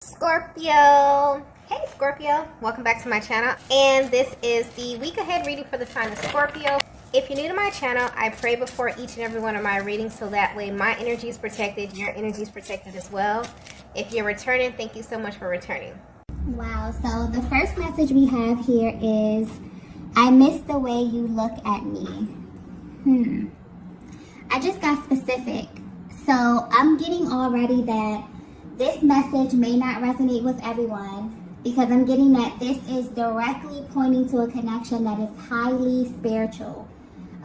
Scorpio. Hey Scorpio, welcome back to my channel, and this is the week ahead reading for the sign of Scorpio. If you're new to my channel, I pray before each and every one of my readings so that way my energy is protected, your energy is protected as well. If you're returning, thank you so much for returning. Wow, so the first message we have here is, I miss the way you look at me. I just got specific. So I'm getting already that this message may not resonate with everyone because I'm getting that this is directly pointing to a connection that is highly spiritual,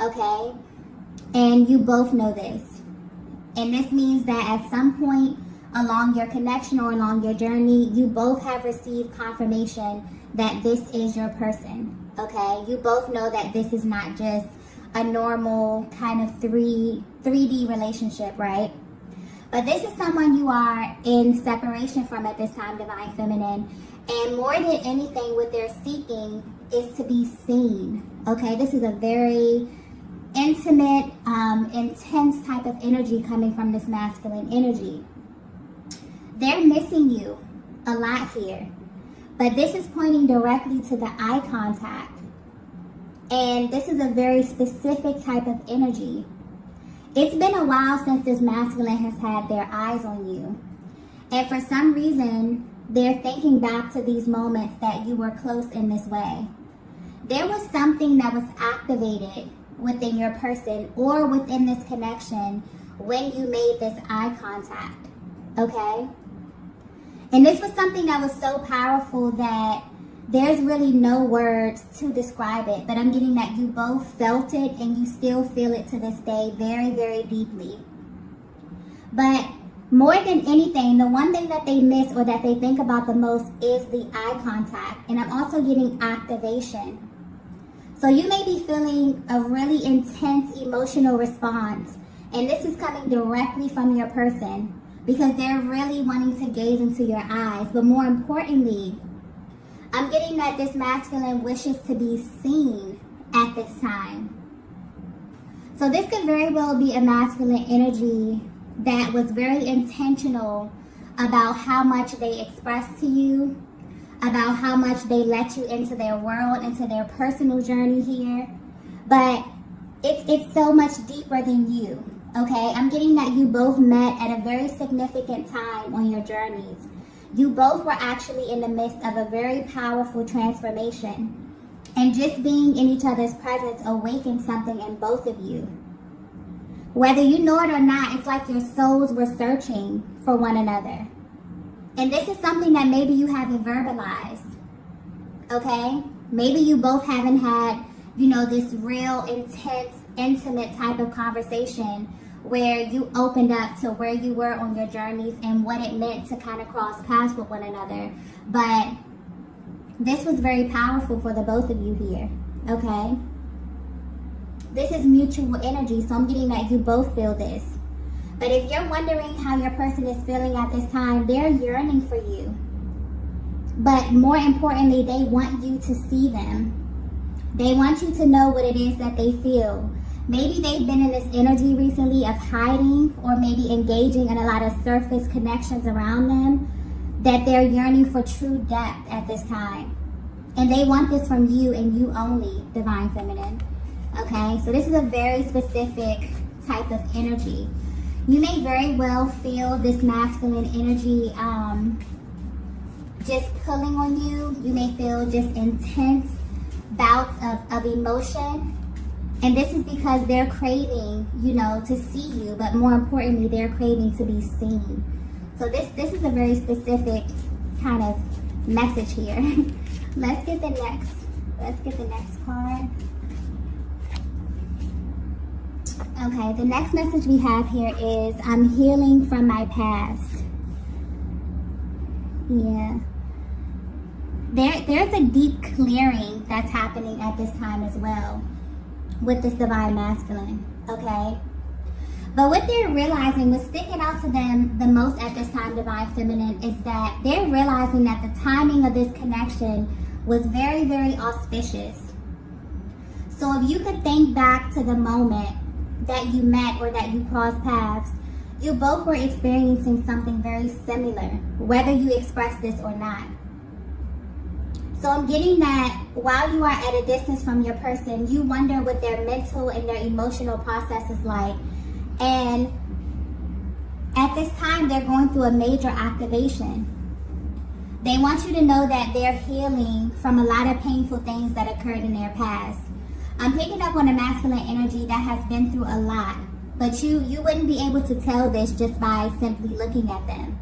okay? And you both know this. And this means that at some point along your connection or along your journey, you both have received confirmation that this is your person, okay? You both know that this is not just a normal kind of 3D relationship, right? But this is someone you are in separation from at this time, Divine Feminine. And more than anything, what they're seeking is to be seen. Okay, this is a very intimate, intense type of energy coming from this masculine energy. They're missing you a lot here. But this is pointing directly to the eye contact. And this is a very specific type of energy. It's been a while since this masculine has had their eyes on you. And for some reason, they're thinking back to these moments that you were close in this way. There was something that was activated within your person or within this connection when you made this eye contact, okay? And this was something that was so powerful that there's really no words to describe it, but I'm getting that you both felt it and you still feel it to this day very, very deeply. But more than anything, the one thing that they miss or that they think about the most is the eye contact. And I'm also getting activation. So you may be feeling a really intense emotional response. And this is coming directly from your person because they're really wanting to gaze into your eyes. But more importantly, I'm getting that this masculine wishes to be seen at this time. So this could very well be a masculine energy that was very intentional about how much they express to you, about how much they let you into their world, into their personal journey here. But it's so much deeper than you, okay? I'm getting that you both met at a very significant time on your journeys. You both were actually in the midst of a very powerful transformation. And just being in each other's presence awakened something in both of you. Whether you know it or not, it's like your souls were searching for one another. And this is something that maybe you haven't verbalized, okay? Maybe you both haven't had, this real intense, intimate type of conversation where you opened up to where you were on your journeys and what it meant to kind of cross paths with one another. But this was very powerful for the both of you here, okay? This is mutual energy, so I'm getting that you both feel this. But if you're wondering how your person is feeling at this time, they're yearning for you. But more importantly, they want you to see them. They want you to know what it is that they feel. Maybe they've been in this energy recently of hiding or maybe engaging in a lot of surface connections around them, that they're yearning for true depth at this time. And they want this from you and you only, Divine Feminine. Okay, so this is a very specific type of energy. You may very well feel this masculine energy just pulling on you. You may feel just intense bouts of emotion. And this is because they're craving, to see you, but more importantly, they're craving to be seen. So this is a very specific kind of message here. Let's get the next card. Okay, the next message we have here is, I'm healing from my past. Yeah. There's a deep clearing that's happening at this time as well with this divine masculine, okay? But what they're realizing, what's sticking out to them the most at this time, Divine Feminine, is that they're realizing that the timing of this connection was very, very auspicious. So if you could think back to the moment that you met or that you crossed paths, You both were experiencing something very similar, whether you express this or not. So I'm getting that while you are at a distance from your person, you wonder what their mental and their emotional process is like. And at this time, they're going through a major activation. They want you to know that they're healing from a lot of painful things that occurred in their past. I'm picking up on a masculine energy that has been through a lot, but you wouldn't be able to tell this just by simply looking at them.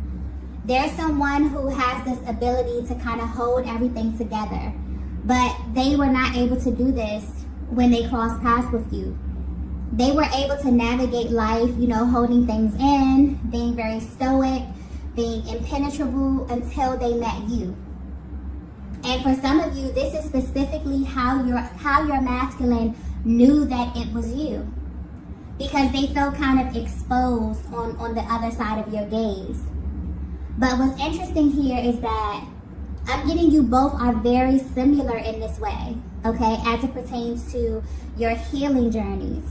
There's someone who has this ability to kind of hold everything together, but they were not able to do this when they crossed paths with you. They were able to navigate life, holding things in, being very stoic, being impenetrable until they met you. And for some of you, this is specifically how your masculine knew that it was you, because they felt kind of exposed on the other side of your gaze. But what's interesting here is that I'm getting you both are very similar in this way, okay, as it pertains to your healing journeys.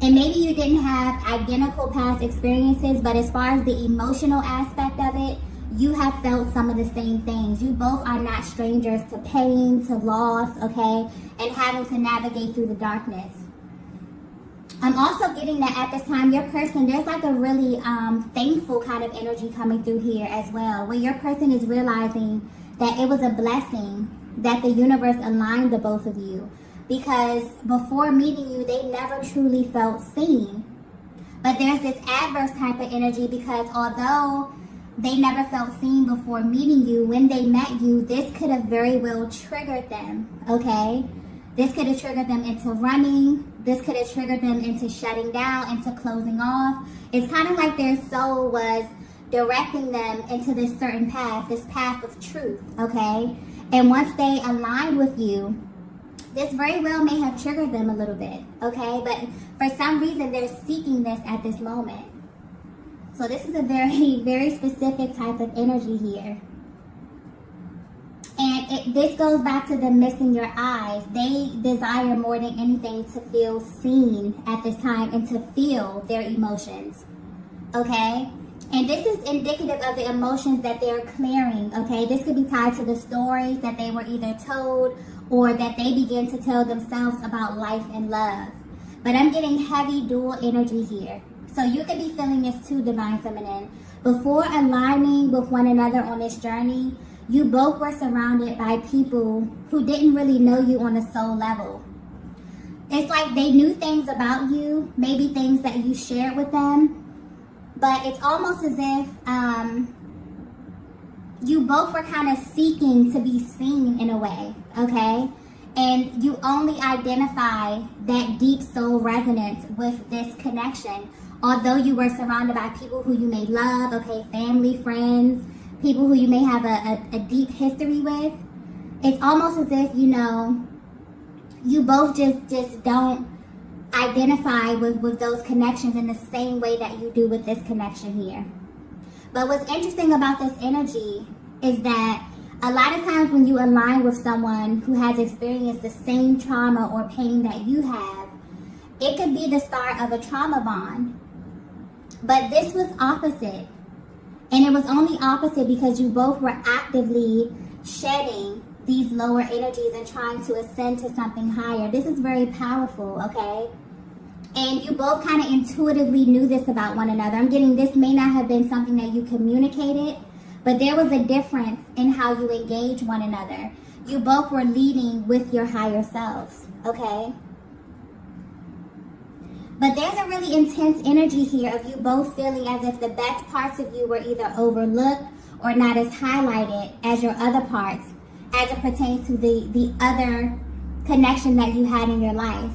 And maybe you didn't have identical past experiences, but as far as the emotional aspect of it, you have felt some of the same things. You both are not strangers to pain, to loss, okay, and having to navigate through the darkness. I'm also getting that at this time, your person, there's like a really thankful kind of energy coming through here as well, where your person is realizing that it was a blessing that the universe aligned the both of you. Because before meeting you, they never truly felt seen. But there's this adverse type of energy, because although they never felt seen before meeting you, when they met you, this could have very well triggered them, okay? This could have triggered them into running. This could have triggered them into shutting down, into closing off. It's kind of like their soul was directing them into this certain path, this path of truth, okay? And once they aligned with you, this very well may have triggered them a little bit, okay? But for some reason, they're seeking this at this moment. So this is a very, very specific type of energy here. And this goes back to them missing your eyes. They desire more than anything to feel seen at this time and to feel their emotions, okay? And this is indicative of the emotions that they're clearing, okay? This could be tied to the stories that they were either told or that they begin to tell themselves about life and love. But I'm getting heavy dual energy here. So you could be feeling this too, Divine Feminine. Before aligning with one another on this journey, you both were surrounded by people who didn't really know you on a soul level. It's like they knew things about you, maybe things that you shared with them, but it's almost as if you both were kind of seeking to be seen in a way, okay? And you only identify that deep soul resonance with this connection, although you were surrounded by people who you may love, okay, family, friends, people who you may have a deep history with. It's almost as if, you both just don't identify with those connections in the same way that you do with this connection here. But what's interesting about this energy is that a lot of times when you align with someone who has experienced the same trauma or pain that you have, it could be the start of a trauma bond. But this was opposite. And it was only opposite because you both were actively shedding these lower energies and trying to ascend to something higher. This is very powerful, okay? And you both kind of intuitively knew this about one another. I'm getting this may not have been something that you communicated, but there was a difference in how you engage one another. You both were leading with your higher selves, okay? But there's a really intense energy here of you both feeling as if the best parts of you were either overlooked or not as highlighted as your other parts as it pertains to the other connection that you had in your life.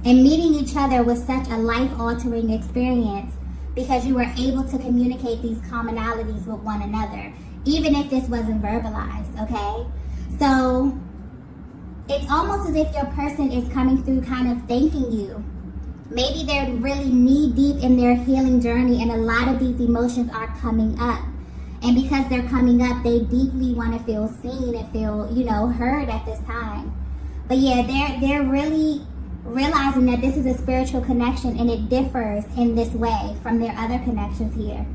And meeting each other was such a life-altering experience because you were able to communicate these commonalities with one another, even if this wasn't verbalized, okay? So it's almost as if your person is coming through kind of thanking you. Maybe they're really knee-deep in their healing journey and a lot of these emotions are coming up. And because they're coming up, they deeply want to feel seen and feel, heard at this time. But yeah, they're really realizing that this is a spiritual connection and it differs in this way from their other connections here.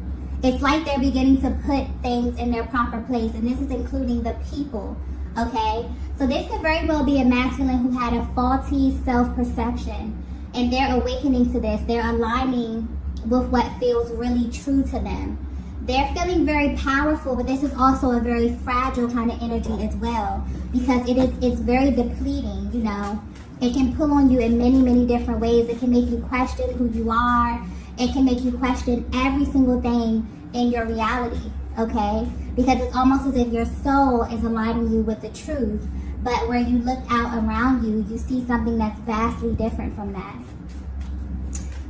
It's like they're beginning to put things in their proper place, and this is including the people, okay? So this could very well be a masculine who had a faulty self-perception, and they're awakening to this. They're aligning with what feels really true to them. They're feeling very powerful, but this is also a very fragile kind of energy as well, because it's very depleting, you know. It can pull on you in many, many different ways. It can make you question who you are. It can make you question every single thing in your reality, okay? Because it's almost as if your soul is aligning you with the truth, but where you look out around you, you see something that's vastly different from that.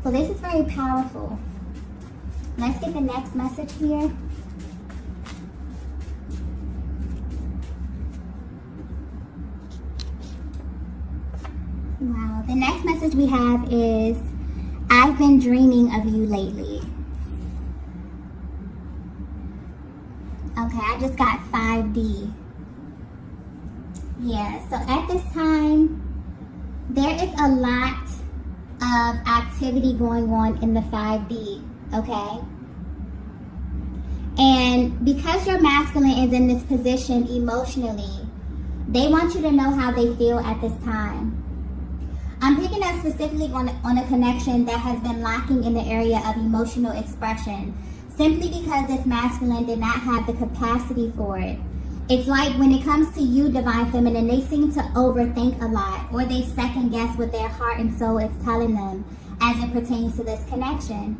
So this is very powerful. Let's get the next message here. Wow, the next message we have is, I've been dreaming of you lately. Okay, I just got 5D. Yeah, so at this time, there is a lot of activity going on in the 5D, okay? And because your masculine is in this position emotionally, they want you to know how they feel at this time. I'm picking up specifically on a connection that has been lacking in the area of emotional expression, simply because this masculine did not have the capacity for it. It's like when it comes to you, Divine Feminine, they seem to overthink a lot, or they second guess what their heart and soul is telling them as it pertains to this connection.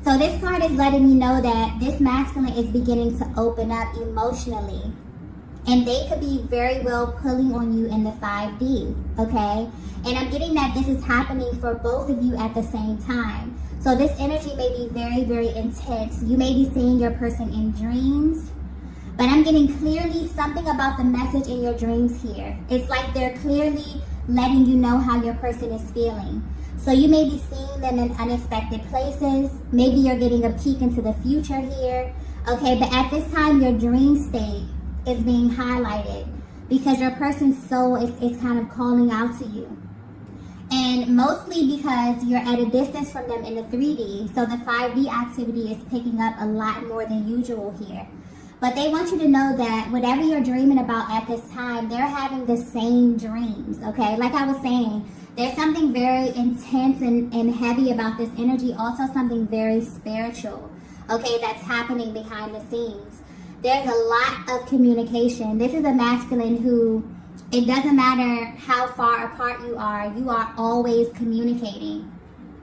So this card is letting me know that this masculine is beginning to open up emotionally. And they could be very well pulling on you in the 5D, okay? And I'm getting that this is happening for both of you at the same time. So this energy may be very, very intense. You may be seeing your person in dreams, but I'm getting clearly something about the message in your dreams here. It's like they're clearly letting you know how your person is feeling. So you may be seeing them in unexpected places. Maybe you're getting a peek into the future here, okay? But at this time, your dream state is being highlighted because your person's soul is kind of calling out to you. And mostly because you're at a distance from them in the 3D, so the 5D activity is picking up a lot more than usual here. But they want you to know that whatever you're dreaming about at this time, they're having the same dreams, okay? Like I was saying, there's something very intense and heavy about this energy, also something very spiritual, okay, that's happening behind the scenes. There's a lot of communication. This is a masculine who, it doesn't matter how far apart you are always communicating,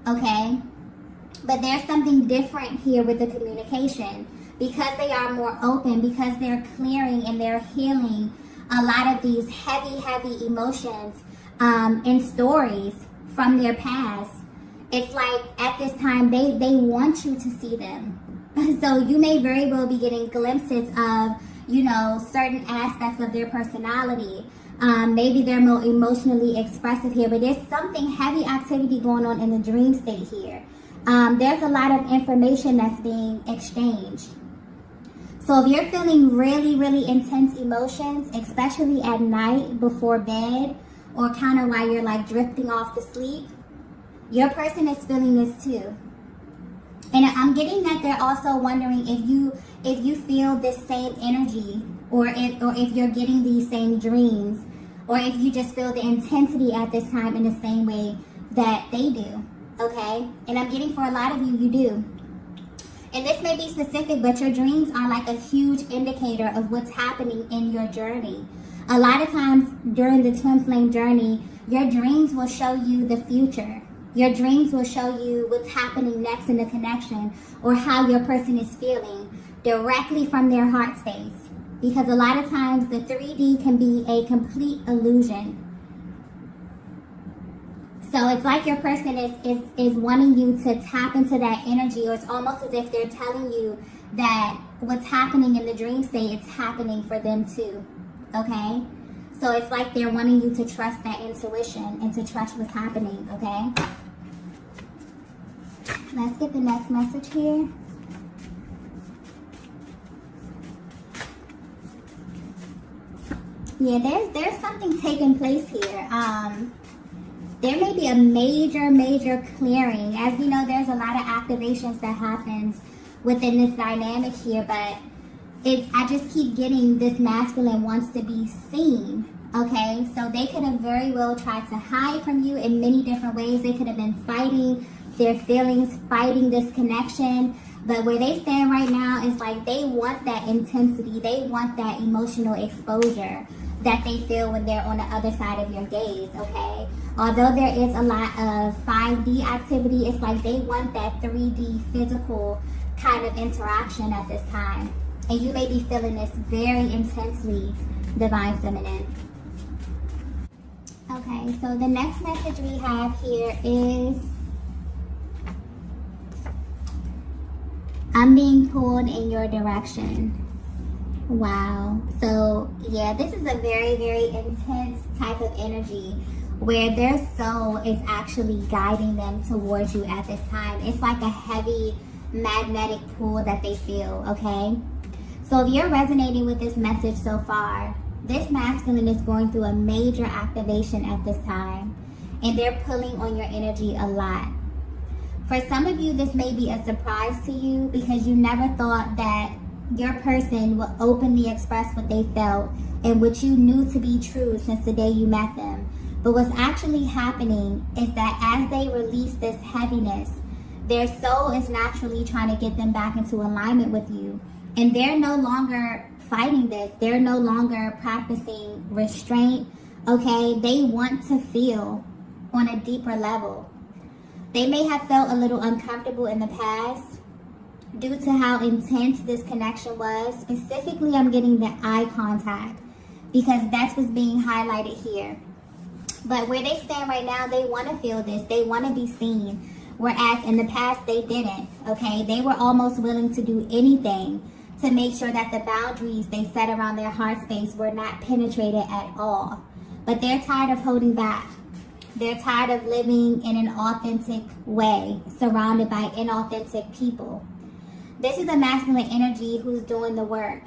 okay? But there's something different here with the communication because they are more open, because they're clearing and they're healing a lot of these heavy, heavy emotions and stories from their past. It's like at this time, they want you to see them. So you may very well be getting glimpses of, you know, certain aspects of their personality. Maybe they're more emotionally expressive here, but there's something heavy activity going on in the dream state here. There's a lot of information that's being exchanged. So if you're feeling really, really intense emotions, especially at night before bed, or kind of while you're like drifting off to sleep, your person is feeling this too. And I'm getting that they're also wondering if you feel this same energy, or if you're getting these same dreams, or if you just feel the intensity at this time in the same way that they do, okay? And I'm getting for a lot of you, you do. And this may be specific, but your dreams are like a huge indicator of what's happening in your journey. A lot of times during the twin flame journey, your dreams will show you the future. Your dreams will show you what's happening next in the connection, or how your person is feeling directly from their heart space. Because a lot of times the 3D can be a complete illusion. So it's like your person is wanting you to tap into that energy, or it's almost as if they're telling you that what's happening in the dream state, it's happening for them too, okay? So it's like they're wanting you to trust that intuition and to trust what's happening, okay? Let's get the next message here. Yeah, there's something taking place here. there may be a major clearing. As we know, there's a lot of activations that happens within this dynamic here, but I just keep getting this masculine wants to be seen. Okay, so they could have very well tried to hide from you in many different ways. They could have been fighting their feelings, fighting this connection. But where they stand right now is like they want that intensity. They want that emotional exposure that they feel when they're on the other side of your gaze, okay? Although there is a lot of 5D activity, it's like they want that 3D physical kind of interaction at this time. And you may be feeling this very intensely, Divine Feminine. Okay, so the next message we have here is, I'm being pulled in your direction. Wow. So, yeah, this is a very intense type of energy where their soul is actually guiding them towards you at this time. It's like a heavy magnetic pull that they feel, okay? So if you're resonating with this message so far, this masculine is going through a major activation at this time, and they're pulling on your energy a lot. For some of you, this may be a surprise to you because you never thought that your person would openly express what they felt and what you knew to be true since the day you met them. But what's actually happening is that as they release this heaviness, their soul is naturally trying to get them back into alignment with you. And they're no longer fighting this. They're no longer practicing restraint, okay? They want to feel on a deeper level. They may have felt a little uncomfortable in the past due to how intense this connection was. Specifically, I'm getting the eye contact because that's what's being highlighted here. But where they stand right now, they want to feel this. They want to be seen. Whereas in the past, they didn't, okay? They were almost willing to do anything to make sure that the boundaries they set around their heart space were not penetrated at all. But they're tired of holding back. They're tired of living in an authentic way, surrounded by inauthentic people. This is a masculine energy who's doing the work.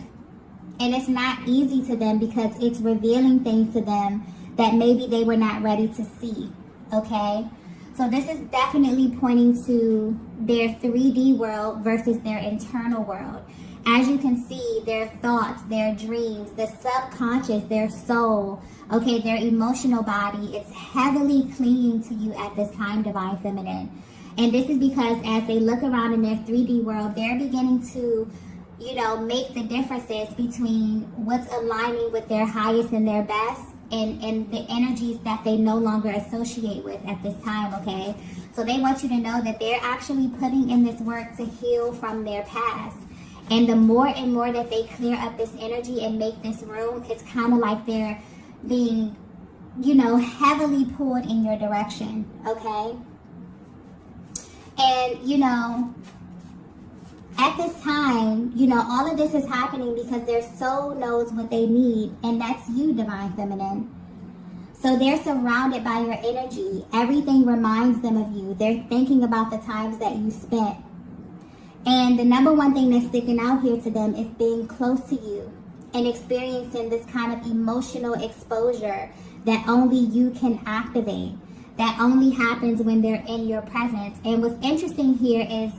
And it's not easy to them because it's revealing things to them that maybe they were not ready to see, okay? So this is definitely pointing to their 3D world versus their internal world. As you can see, their thoughts, their dreams, the subconscious, their soul, okay, their emotional body, it's heavily clinging to you at this time, Divine Feminine. And this is because as they look around in their 3D world, they're beginning to, you know, make the differences between what's aligning with their highest and their best and the energies that they no longer associate with at this time, okay? So they want you to know that they're actually putting in this work to heal from their past. And the more and more that they clear up this energy and make this room, it's kind of like they're being, you know, heavily pulled in your direction, okay? And, you know, at this time, you know, all of this is happening because their soul knows what they need, and that's you, Divine Feminine. So they're surrounded by your energy. Everything reminds them of you. They're thinking about the times that you spent. And the number one thing that's sticking out here to them is being close to you and experiencing this kind of emotional exposure that only you can activate, that only happens when they're in your presence. And what's interesting here is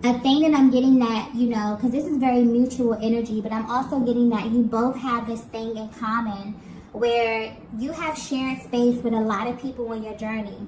a thing that I'm getting that, you know, because this is very mutual energy, but I'm also getting that you both have this thing in common where you have shared space with a lot of people on your journey.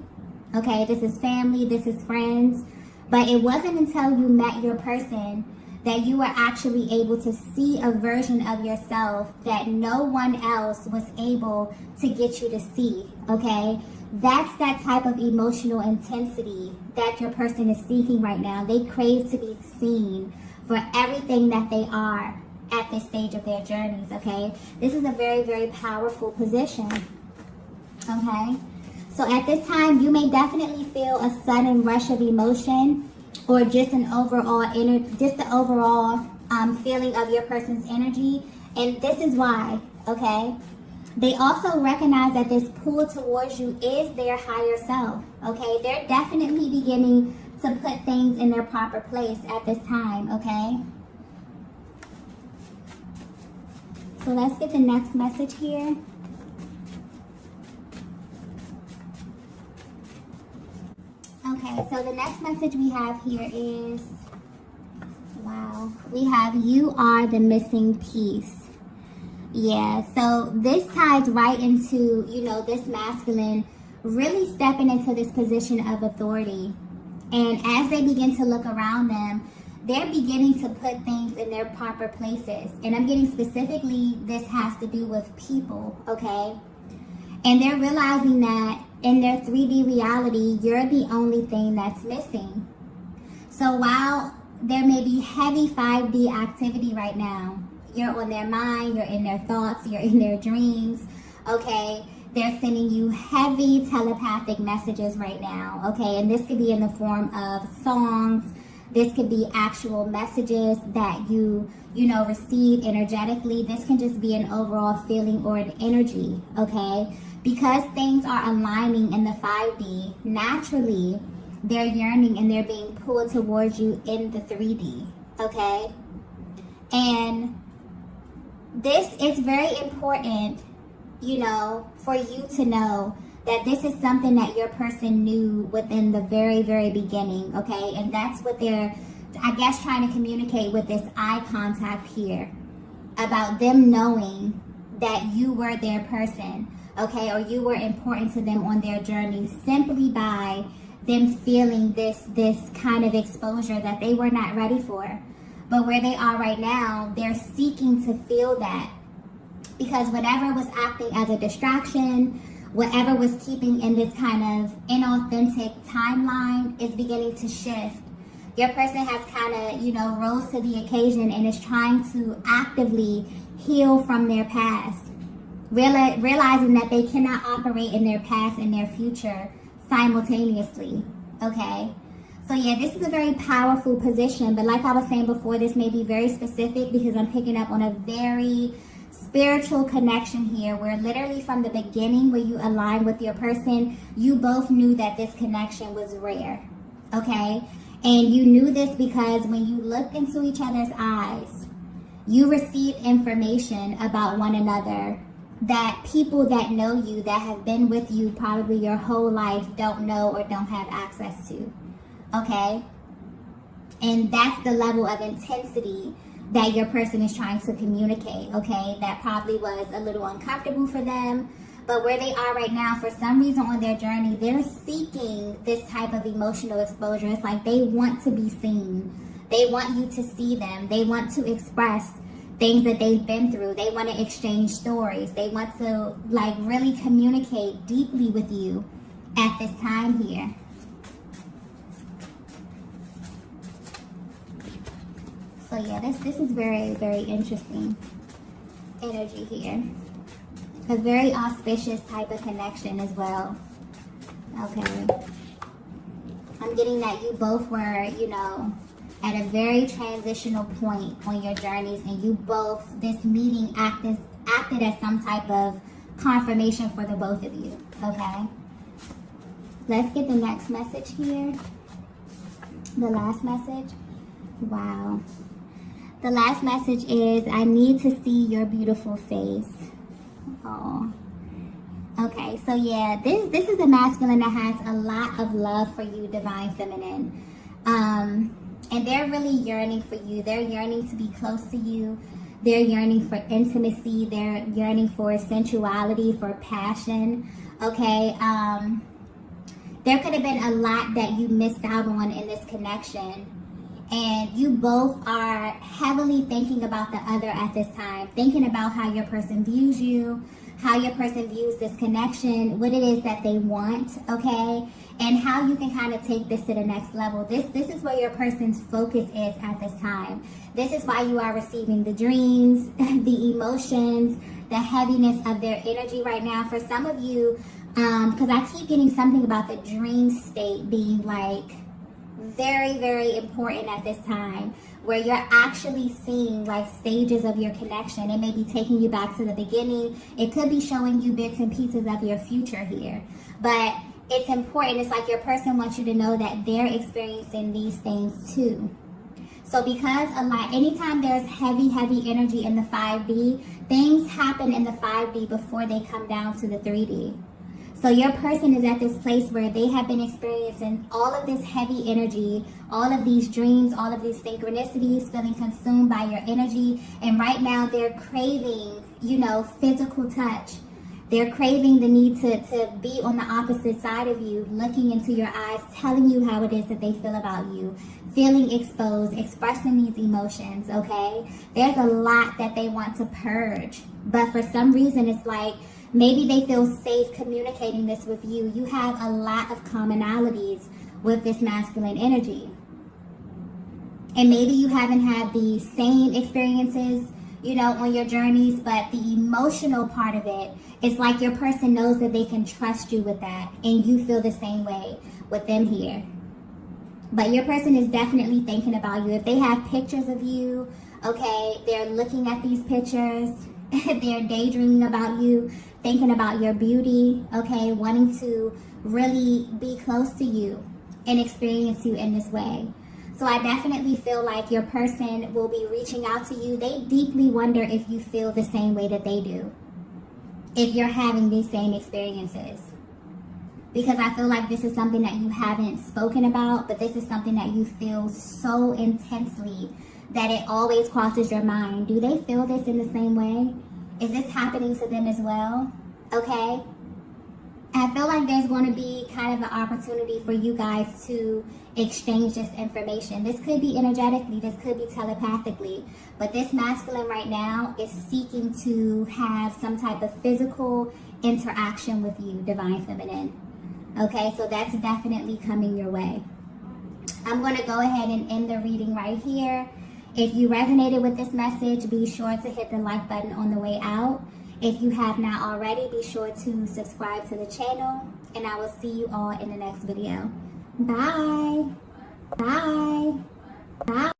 Okay, this is family, this is friends. But it wasn't until you met your person that you were actually able to see a version of yourself that no one else was able to get you to see, okay? That's that type of emotional intensity that your person is seeking right now. They crave to be seen for everything that they are at this stage of their journeys, okay? This is a very powerful position, okay? So at this time, you may definitely feel a sudden rush of emotion or just an overall feeling of your person's energy. And this is why, okay? They also recognize that this pull towards you is their higher self, okay? They're definitely beginning to put things in their proper place at this time, okay? So let's get the next message here. so the next message we have here is, wow, we have you are the missing piece. Yeah, so this ties right into, you know, this masculine really stepping into this position of authority. And as they begin to look around them, they're beginning to put things in their proper places. And I'm getting specifically, this has to do with people, okay? And they're realizing that in their 3D reality, you're the only thing that's missing. So while there may be heavy 5D activity right now, you're on their mind, you're in their thoughts, you're in their dreams, okay? They're sending you heavy telepathic messages right now, okay? And this could be in the form of songs. This could be actual messages that you know, receive energetically. This can just be an overall feeling or an energy, okay? Because things are aligning in the 5D, naturally, they're yearning and they're being pulled towards you in the 3D, okay? And this is very important, you know, for you to know that this is something that your person knew within the very, very beginning, okay? And that's what they're, I guess, trying to communicate with this eye contact here, about them knowing that you were their person, okay? Or you were important to them on their journey, simply by them feeling this kind of exposure that they were not ready for. But where they are right now, they're seeking to feel that. Because whatever was acting as a distraction, whatever was keeping in this kind of inauthentic timeline is beginning to shift. Your person has kind of, you know, rose to the occasion and is trying to actively heal from their past. Realizing that they cannot operate in their past and their future simultaneously, okay? So yeah, this is a very powerful position, but like I was saying before, this may be very specific because I'm picking up on a very spiritual connection here, where literally from the beginning, where you align with your person, you both knew that this connection was rare, okay? And you knew this because when you looked into each other's eyes, you received information about one another that people that know you, that have been with you probably your whole life, don't know or don't have access to, okay? And that's the level of intensity that your person is trying to communicate, okay? That probably was a little uncomfortable for them, but where they are right now, for some reason on their journey, they're seeking this type of emotional exposure. It's like they want to be seen. They want you to see them. They want to express things that they've been through. They want to exchange stories. They want to, like, really communicate deeply with you at this time here. So yeah, this is very, very interesting energy here. A very auspicious type of connection as well. Okay. I'm getting that you both were, you know, at a very transitional point on your journeys, and you both, this meeting acted as some type of confirmation for the both of you. Okay. Let's get the next message here. The last message. Wow. The last message is, I need to see your beautiful face. Oh. Okay, so yeah, this is a masculine that has a lot of love for you, divine feminine. And they're really yearning for you. They're yearning to be close to you. They're yearning for intimacy. They're yearning for sensuality, for passion. Okay, there could have been a lot that you missed out on in this connection. And you both are heavily thinking about the other at this time, thinking about how your person views you, how your person views this connection, what it is that they want, okay? And how you can kind of take this to the next level. This is where your person's focus is at this time. This is why you are receiving the dreams, the emotions, the heaviness of their energy right now. For some of you, because I keep getting something about the dream state being like very, very important at this time, where you're actually seeing like stages of your connection. It may be taking you back to the beginning. It could be showing you bits and pieces of your future here. But it's important. It's like your person wants you to know that they're experiencing these things too. So because anytime there's heavy energy in the 5D, things happen in the 5D before they come down to the 3D. So your person is at this place where they have been experiencing all of this heavy energy, all of these dreams, all of these synchronicities, feeling consumed by your energy. And right now they're craving, physical touch. They're craving the need to be on the opposite side of you, looking into your eyes, telling you how it is that they feel about you, feeling exposed, expressing these emotions, okay? There's a lot that they want to purge. But for some reason, it's like, maybe they feel safe communicating this with you. You have a lot of commonalities with this masculine energy. And maybe you haven't had the same experiences, on your journeys, but the emotional part of it is like your person knows that they can trust you with that. And you feel the same way with them here. But your person is definitely thinking about you. If they have pictures of you, okay, they're looking at these pictures. They're daydreaming about you, thinking about your beauty, okay, wanting to really be close to you and experience you in this way. So I definitely feel like your person will be reaching out to you. They deeply wonder if you feel the same way that they do, if you're having these same experiences. Because I feel like this is something that you haven't spoken about, but this is something that you feel so intensely that it always crosses your mind. Do they feel this in the same way? Is this happening to them as well? Okay. I feel like there's going to be kind of an opportunity for you guys to exchange this information. This could be energetically, this could be telepathically, but this masculine right now is seeking to have some type of physical interaction with you, divine feminine. Okay, so that's definitely coming your way. I'm going to go ahead and end the reading right here. If you resonated with this message, be sure to hit the like button on the way out. If you have not already, be sure to subscribe to the channel, and I will see you all in the next video. Bye. Bye. Bye.